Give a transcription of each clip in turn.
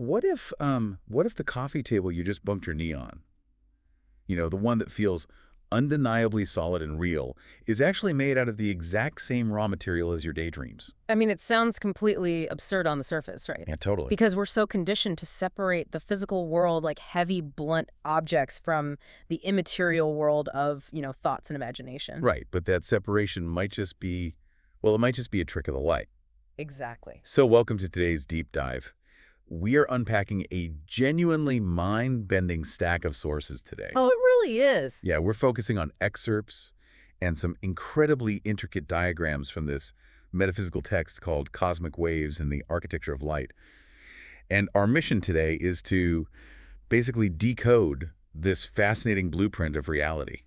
What if the coffee table you just bumped your knee on, the one that feels undeniably solid and real, is actually made out of the exact same raw material as your daydreams? I mean, it sounds completely absurd on the surface, right? Yeah, totally. Because we're so conditioned to separate the physical world, like heavy, blunt objects, from the immaterial world of, thoughts and imagination. Right, but that separation might just be, well, it might just be a trick of the light. Exactly. So welcome to today's deep dive. We are unpacking a genuinely mind-bending stack of sources today. Oh, it really is. Yeah, we're focusing on excerpts and some incredibly intricate diagrams from this metaphysical text called Cosmic Waves and the Architecture of Light. And our mission today is to basically decode this fascinating blueprint of reality.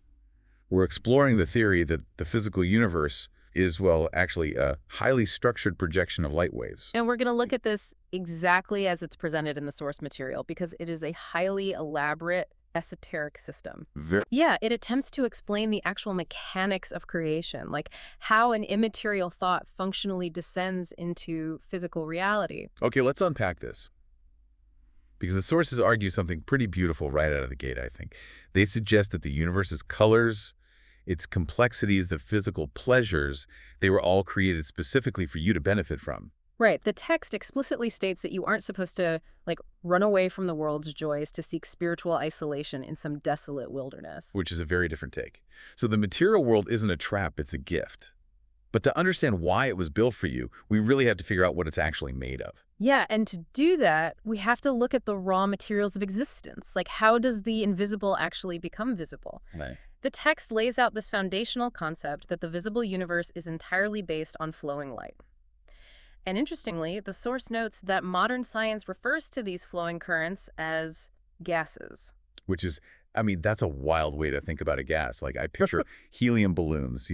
We're exploring the theory that the physical universe is, well, actually a highly structured projection of light waves. And we're going to look at this exactly as it's presented in the source material, because it is a highly elaborate, esoteric system. Yeah, it attempts to explain the actual mechanics of creation, like how an immaterial thought functionally descends into physical reality. Okay, let's unpack this. Because the sources argue something pretty beautiful right out of the gate, I think. They suggest that the universe's colors, its complexities, the physical pleasures, they were all created specifically for you to benefit from. Right. The text explicitly states that you aren't supposed to, run away from the world's joys to seek spiritual isolation in some desolate wilderness. Which is a very different take. So the material world isn't a trap, it's a gift. But to understand why it was built for you, we really have to figure out what it's actually made of. Yeah, and to do that, we have to look at the raw materials of existence. Like, how does the invisible actually become visible? Right. The text lays out this foundational concept that the visible universe is entirely based on flowing light. And interestingly, the source notes that modern science refers to these flowing currents as gases. Which is, that's a wild way to think about a gas. Like, I picture helium balloons,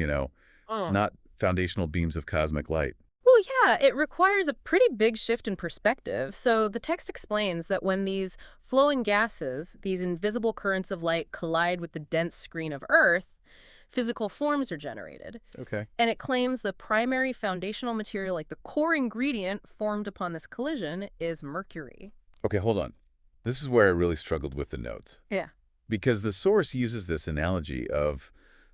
not foundational beams of cosmic light. Well, yeah, it requires a pretty big shift in perspective. So the text explains that when these flowing gases, these invisible currents of light, collide with the dense screen of Earth, physical forms are generated. Okay. And it claims the primary foundational material, like the core ingredient formed upon this collision, is mercury. Okay, hold on. This is where I really struggled with the notes. Yeah. Because the source uses this analogy of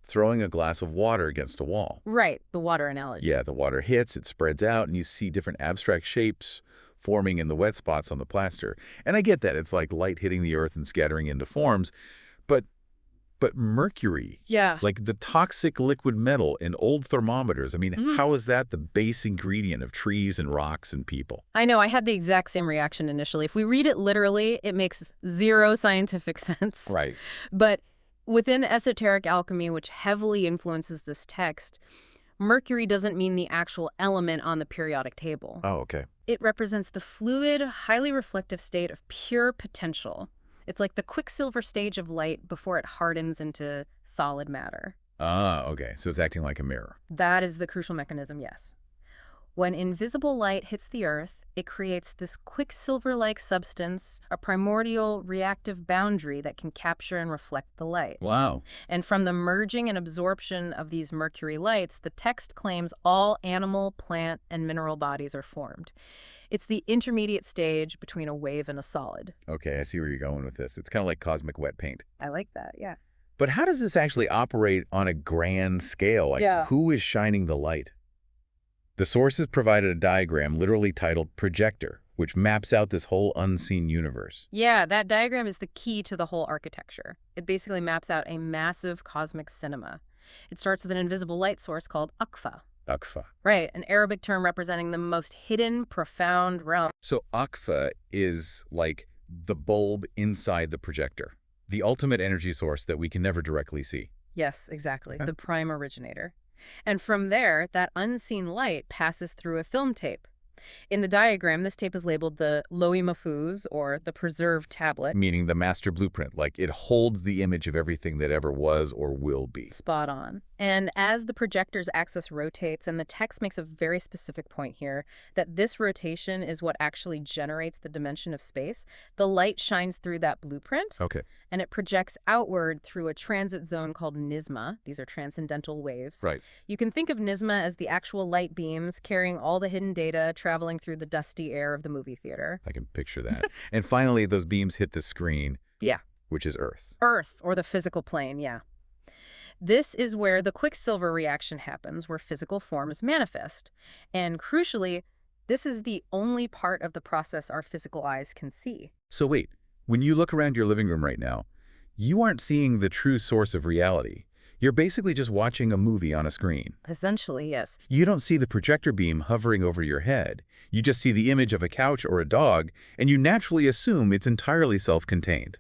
throwing a glass of water against a wall. Right, the water analogy. Yeah, the water hits, it spreads out, and you see different abstract shapes forming in the wet spots on the plaster. And I get that. It's like light hitting the earth and scattering into forms. But mercury, Yeah. like the toxic liquid metal in old thermometers, how is that the base ingredient of trees and rocks and people? I know, I had the exact same reaction initially. If we read it literally, it makes zero scientific sense. Right. But within esoteric alchemy, which heavily influences this text, mercury doesn't mean the actual element on the periodic table. Oh, okay. It represents the fluid, highly reflective state of pure potential. It's like the quicksilver stage of light before it hardens into solid matter. Ah, okay. So it's acting like a mirror. That is the crucial mechanism, yes. When invisible light hits the Earth, it creates this quicksilver-like substance, a primordial reactive boundary that can capture and reflect the light. Wow. And from the merging and absorption of these mercury lights, the text claims all animal, plant, and mineral bodies are formed. It's the intermediate stage between a wave and a solid. Okay, I see where you're going with this. It's kind of like cosmic wet paint. I like that, yeah. But how does this actually operate on a grand scale? Like, who is shining the light? The sources provided a diagram literally titled Projector, which maps out this whole unseen universe. Yeah, that diagram is the key to the whole architecture. It basically maps out a massive cosmic cinema. It starts with an invisible light source called Aqfa. Aqfa. Right, an Arabic term representing the most hidden, profound realm. So Aqfa is like the bulb inside the projector, the ultimate energy source that we can never directly see. Yes, exactly, the prime originator. And from there, that unseen light passes through a film tape. In the diagram, this tape is labeled the Lohi Mahfuz, or the preserved tablet. Meaning the master blueprint, like it holds the image of everything that ever was or will be. Spot on. And as the projector's axis rotates, and the text makes a very specific point here, that this rotation is what actually generates the dimension of space, the light shines through that blueprint, Okay. and it projects outward through a transit zone called Nisma. These are transcendental waves. Right. You can think of Nisma as the actual light beams carrying all the hidden data traveling through the dusty air of the movie theater. I can picture that. And finally, those beams hit the screen. Yeah. Which is Earth. Earth, or the physical plane, yeah. This is where the quicksilver reaction happens, where physical forms manifest. And crucially, this is the only part of the process our physical eyes can see. So wait, when you look around your living room right now, you aren't seeing the true source of reality. You're basically just watching a movie on a screen. Essentially, yes. You don't see the projector beam hovering over your head. You just see the image of a couch or a dog, and you naturally assume it's entirely self-contained.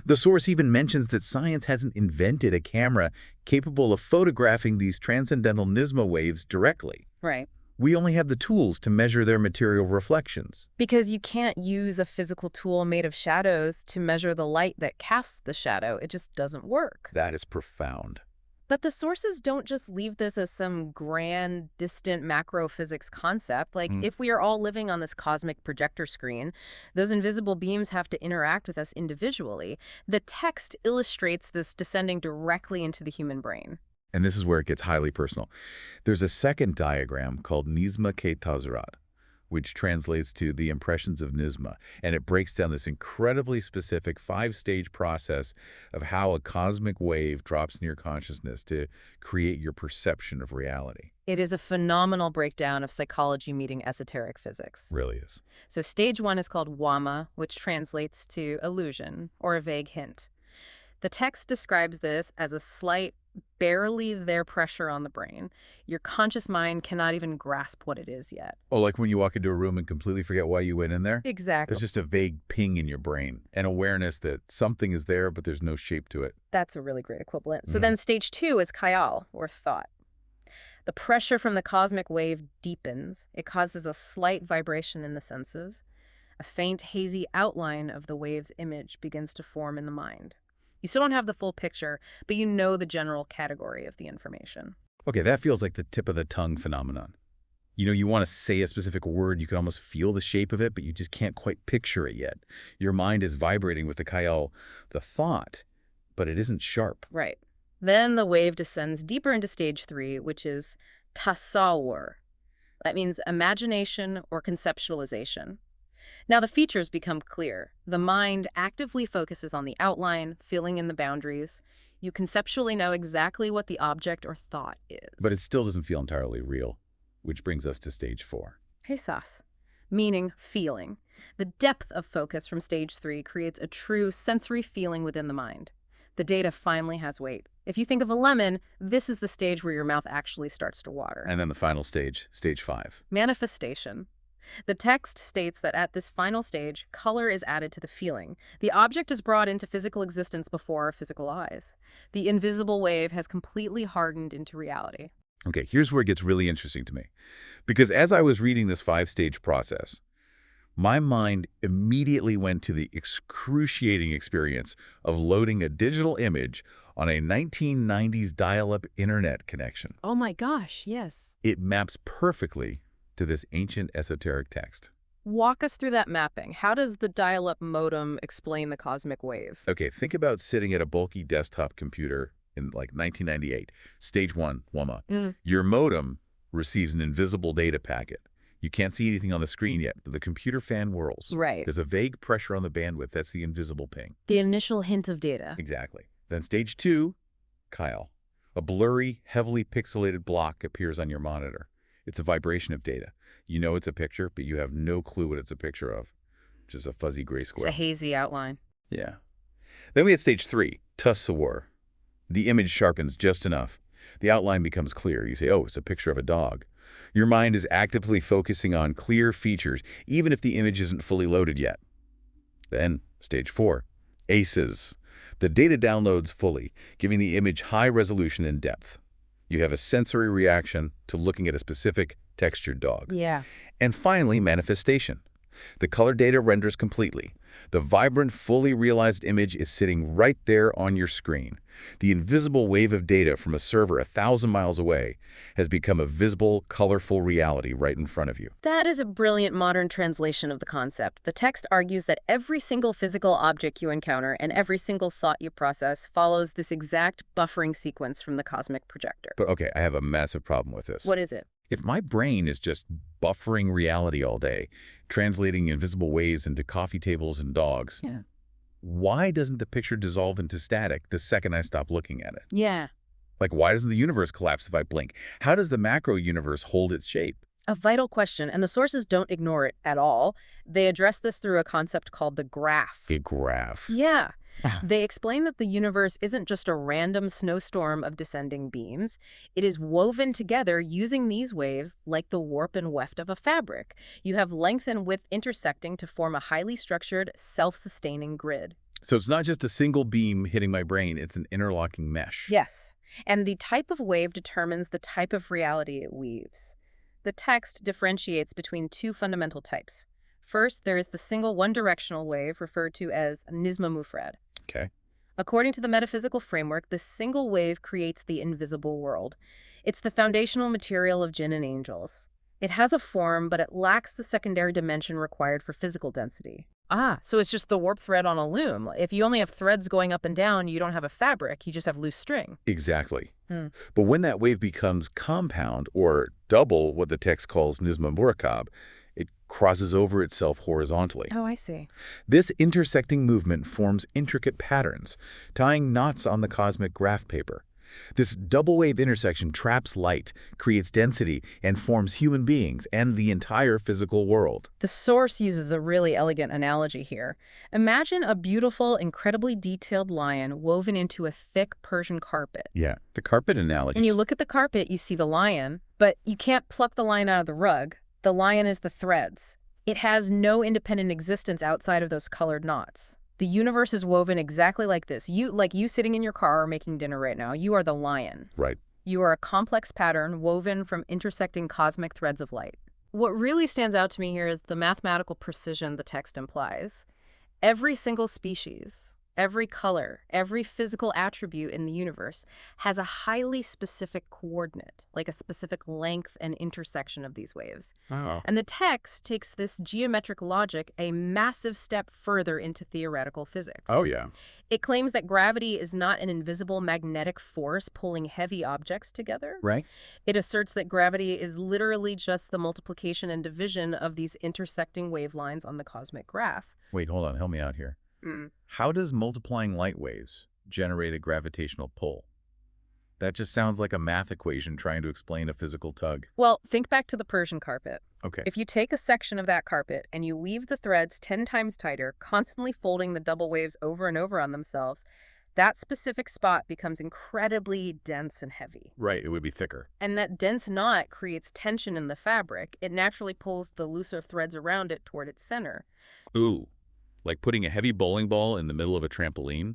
The source even mentions that science hasn't invented a camera capable of photographing these transcendental Nisma waves directly. Right. We only have the tools to measure their material reflections. Because you can't use a physical tool made of shadows to measure the light that casts the shadow. It just doesn't work. That is profound. But the sources don't just leave this as some grand, distant macro physics concept. Like, if we are all living on this cosmic projector screen, those invisible beams have to interact with us individually. The text illustrates this descending directly into the human brain. And this is where it gets highly personal. There's a second diagram called Nisma ke Tazarat, which translates to the impressions of Nisma, and it breaks down this incredibly specific 5-stage process of how a cosmic wave drops near consciousness to create your perception of reality. It is a phenomenal breakdown of psychology meeting esoteric physics. Really is. So stage 1 is called wama, which translates to illusion or a vague hint. The text describes this as a slight, barely there pressure on the brain. Your conscious mind cannot even grasp what it is yet. Oh, like when you walk into a room and completely forget why you went in there? Exactly. There's just a vague ping in your brain, an awareness that something is there, but there's no shape to it. That's a really great equivalent. So then stage 2 is khayal, or thought. The pressure from the cosmic wave deepens. It causes a slight vibration in the senses. A faint, hazy outline of the wave's image begins to form in the mind. You still don't have the full picture, but you know the general category of the information. Okay, that feels like the tip of the tongue phenomenon. You know, you want to say a specific word, you can almost feel the shape of it, but you just can't quite picture it yet. Your mind is vibrating with the khayal, the thought, but it isn't sharp. Right. Then the wave descends deeper into stage 3, which is tasawwur. That means imagination or conceptualization. Now the features become clear. The mind actively focuses on the outline, filling in the boundaries. You conceptually know exactly what the object or thought is. But it still doesn't feel entirely real, which brings us to stage 4. Hesas, meaning feeling. The depth of focus from stage 3 creates a true sensory feeling within the mind. The data finally has weight. If you think of a lemon, this is the stage where your mouth actually starts to water. And then the final stage, stage 5. Manifestation. The text states that at this final stage, color is added to the feeling. The object is brought into physical existence before our physical eyes. The invisible wave has completely hardened into reality. Okay, here's where it gets really interesting to me. Because as I was reading this 5-stage process, my mind immediately went to the excruciating experience of loading a digital image on a 1990s dial-up internet connection. Oh my gosh, yes. It maps perfectly to this ancient esoteric text. Walk us through that mapping. How does the dial-up modem explain the cosmic wave? Okay, think about sitting at a bulky desktop computer in like 1998. Stage 1, WAMA. Your modem receives an invisible data packet. You can't see anything on the screen yet. The computer fan whirls. Right. There's a vague pressure on the bandwidth. That's the invisible ping. The initial hint of data. Exactly. Then stage 2, khayal. A blurry, heavily pixelated block appears on your monitor. It's a vibration of data. You know it's a picture, but you have no clue what it's a picture of. Just a fuzzy gray square. It's a hazy outline. Yeah. Then we had stage 3, tasawwur. The image sharpens just enough. The outline becomes clear. You say, oh, it's a picture of a dog. Your mind is actively focusing on clear features, even if the image isn't fully loaded yet. Then, stage 4, ACEs. The data downloads fully, giving the image high resolution and depth. You have a sensory reaction to looking at a specific textured dog. Yeah. And finally, manifestation. The color data renders completely. The vibrant, fully realized image is sitting right there on your screen. The invisible wave of data from a server 1,000 miles away has become a visible, colorful reality right in front of you. That is a brilliant modern translation of the concept. The text argues that every single physical object you encounter and every single thought you process follows this exact buffering sequence from the cosmic projector. But okay, I have a massive problem with this. What is it? If my brain is just buffering reality all day, translating invisible waves into coffee tables and dogs, Yeah. why doesn't the picture dissolve into static the second I stop looking at it? Yeah. Like, why doesn't the universe collapse if I blink? How does the macro universe hold its shape? A vital question, and the sources don't ignore it at all. They address this through a concept called the graph. A graph. Yeah. They explain that the universe isn't just a random snowstorm of descending beams. It is woven together using these waves like the warp and weft of a fabric. You have length and width intersecting to form a highly structured, self-sustaining grid. So it's not just a single beam hitting my brain, it's an interlocking mesh. Yes. And the type of wave determines the type of reality it weaves. The text differentiates between two fundamental types. First, there is the single one-directional wave referred to as Nisma mufrad. Okay. According to the metaphysical framework, this single wave creates the invisible world. It's the foundational material of jinn and angels. It has a form, but it lacks the secondary dimension required for physical density. So it's just the warp thread on a loom. If you only have threads going up and down, you don't have a fabric, you just have loose string. Exactly. But when that wave becomes compound, or double what the text calls Nisma murakab, it crosses over itself horizontally. Oh, I see. This intersecting movement forms intricate patterns, tying knots on the cosmic graph paper. This double-wave intersection traps light, creates density, and forms human beings and the entire physical world. The source uses a really elegant analogy here. Imagine a beautiful, incredibly detailed lion woven into a thick Persian carpet. Yeah, the carpet analogy. When you look at the carpet, you see the lion, but you can't pluck the lion out of the rug. The lion is the threads. It has no independent existence outside of those colored knots. The universe is woven exactly like this. Like you sitting in your car or making dinner right now, you are the lion. Right. You are a complex pattern woven from intersecting cosmic threads of light. What really stands out to me here is the mathematical precision the text implies. Every single species, every color, every physical attribute in the universe has a highly specific coordinate, like a specific length and intersection of these waves. Oh. And the text takes this geometric logic a massive step further into theoretical physics. Oh, yeah. It claims that gravity is not an invisible magnetic force pulling heavy objects together. Right. It asserts that gravity is literally just the multiplication and division of these intersecting wavelines on the cosmic graph. Wait, hold on. Help me out here. How does multiplying light waves generate a gravitational pull? That just sounds like a math equation trying to explain a physical tug. Well, think back to the Persian carpet. Okay. If you take a section of that carpet and you weave the threads 10 times tighter, constantly folding the double waves over and over on themselves, that specific spot becomes incredibly dense and heavy. Right, it would be thicker. And that dense knot creates tension in the fabric. It naturally pulls the looser threads around it toward its center. Ooh, like putting a heavy bowling ball in the middle of a trampoline.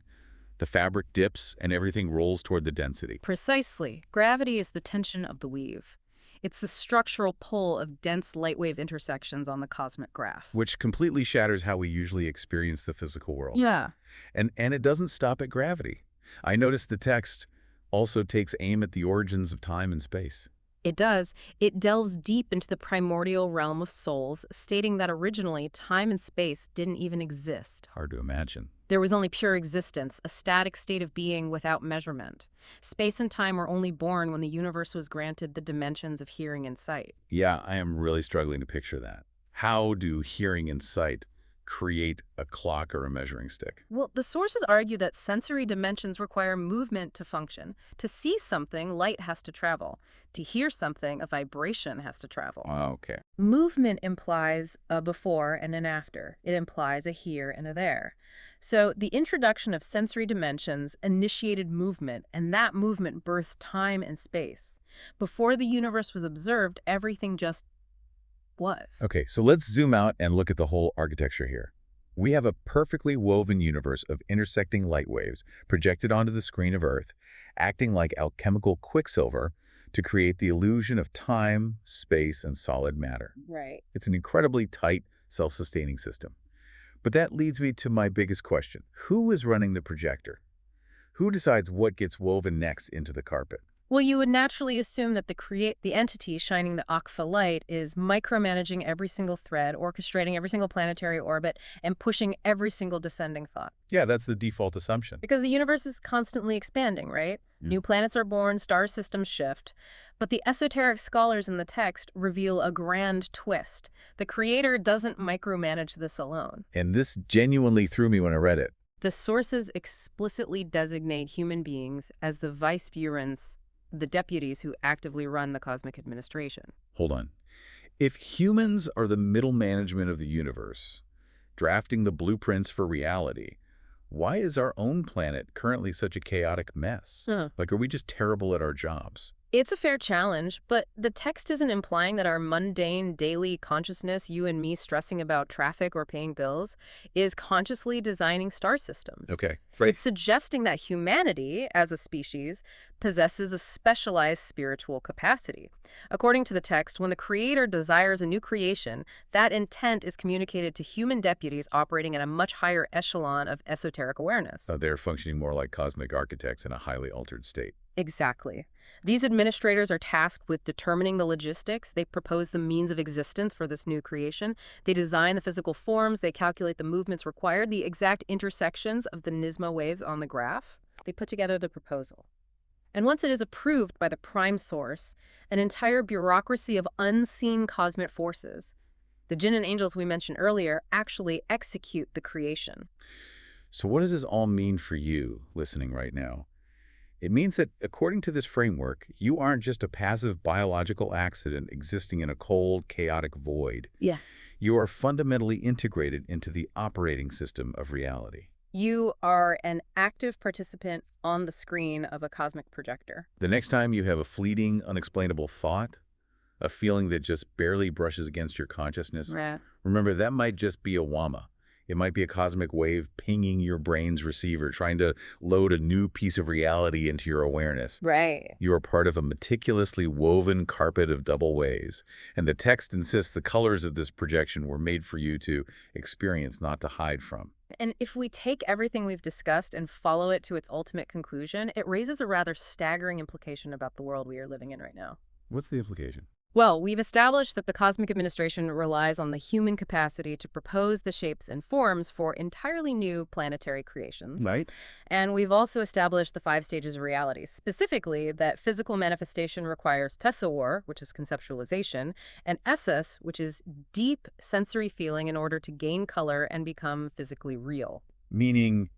The fabric dips and everything rolls toward the density. Precisely. Gravity is the tension of the weave. It's the structural pull of dense light wave intersections on the cosmic graph. Which completely shatters how we usually experience the physical world. Yeah. And it doesn't stop at gravity. I noticed the text also takes aim at the origins of time and space. It does. It delves deep into the primordial realm of souls, stating that originally time and space didn't even exist. Hard to imagine. There was only pure existence, a static state of being without measurement. Space and time were only born when the universe was granted the dimensions of hearing and sight. Yeah, I am really struggling to picture that. How do hearing and sight create a clock or a measuring stick? Well, the sources argue that sensory dimensions require movement to function. To see something, light has to travel. To hear something, a vibration has to travel. Okay. Movement implies a before and an after. It implies a here and a there. So the introduction of sensory dimensions initiated movement, and that movement birthed time and space. Before the universe was observed, everything just was. Okay, so let's zoom out and look at the whole architecture here. We have a perfectly woven universe of intersecting light waves projected onto the screen of Earth, acting like alchemical quicksilver to create the illusion of time, space, and solid matter. Right. It's an incredibly tight, self-sustaining system. But that leads me to my biggest question. Who is running the projector? Who decides what gets woven next into the carpet? Well, you would naturally assume that the entity shining the Akfa light is micromanaging every single thread, orchestrating every single planetary orbit, and pushing every single descending thought. Yeah, that's the default assumption. Because the universe is constantly expanding, right? New planets are born, star systems shift. But the esoteric scholars in the text reveal a grand twist. The creator doesn't micromanage this alone. And this genuinely threw me when I read it. The sources explicitly designate human beings as the vicegerents, the deputies who actively run the cosmic administration. Hold on. If humans are the middle management of the universe, drafting the blueprints for reality, why is our own planet currently such a chaotic mess? Like, are we just terrible at our jobs? It's a fair challenge, but the text isn't implying that our mundane daily consciousness, you and me stressing about traffic or paying bills, is consciously designing star systems. Okay, right. It's suggesting that humanity, as a species, possesses a specialized spiritual capacity. According to the text, when the creator desires a new creation, that intent is communicated to human deputies operating at a much higher echelon of esoteric awareness. They're functioning more like cosmic architects in a highly altered state. Exactly. These administrators are tasked with determining the logistics. They propose the means of existence for this new creation. They design the physical forms. They calculate the movements required, the exact intersections of the Nisma waves on the graph. They put together the proposal. And once it is approved by the prime source, an entire bureaucracy of unseen cosmic forces, the jinn and angels we mentioned earlier, actually execute the creation. So what does this all mean for you listening right now? It means that, according to this framework, you aren't just a passive biological accident existing in a cold, chaotic void. Yeah. You are fundamentally integrated into the operating system of reality. You are an active participant on the screen of a cosmic projector. The next time you have a fleeting, unexplainable thought, a feeling that just barely brushes against your consciousness, remember that might just be a wama. It might be a cosmic wave pinging your brain's receiver, trying to load a new piece of reality into your awareness. Right. You are part of a meticulously woven carpet of double ways, and the text insists the colors of this projection were made for you to experience, not to hide from. And if we take everything we've discussed and follow it to its ultimate conclusion, it raises a rather staggering implication about the world we are living in right now. What's the implication? Well, we've established that the cosmic administration relies on the human capacity to propose the shapes and forms for entirely new planetary creations. Right. And we've also established the 5 stages of reality, specifically that physical manifestation requires tasawwur, which is conceptualization, and essas, which is deep sensory feeling in order to gain color and become physically real. Meaning,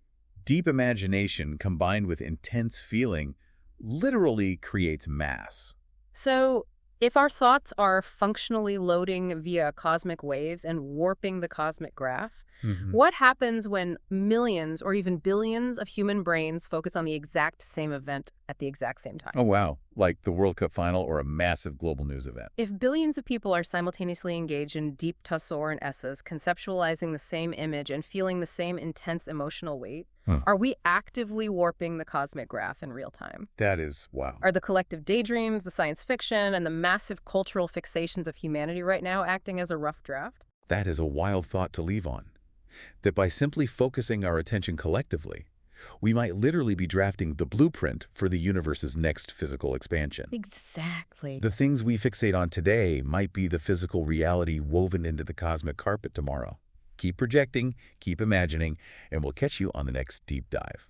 deep imagination combined with intense feeling literally creates mass. So, if our thoughts are functionally loading via cosmic waves and warping the cosmic graph, what happens when millions or even billions of human brains focus on the exact same event at the exact same time? Oh, wow. Like the World Cup final or a massive global news event. If billions of people are simultaneously engaged in deep tasawwur and essas, conceptualizing the same image and feeling the same intense emotional weight, are we actively warping the cosmic graph in real time? That is, wow. Are the collective daydreams, the science fiction, and the massive cultural fixations of humanity right now acting as a rough draft? That is a wild thought to leave on. That by simply focusing our attention collectively, we might literally be drafting the blueprint for the universe's next physical expansion. Exactly. The things we fixate on today might be the physical reality woven into the cosmic carpet tomorrow. Keep projecting, keep imagining, and we'll catch you on the next deep dive.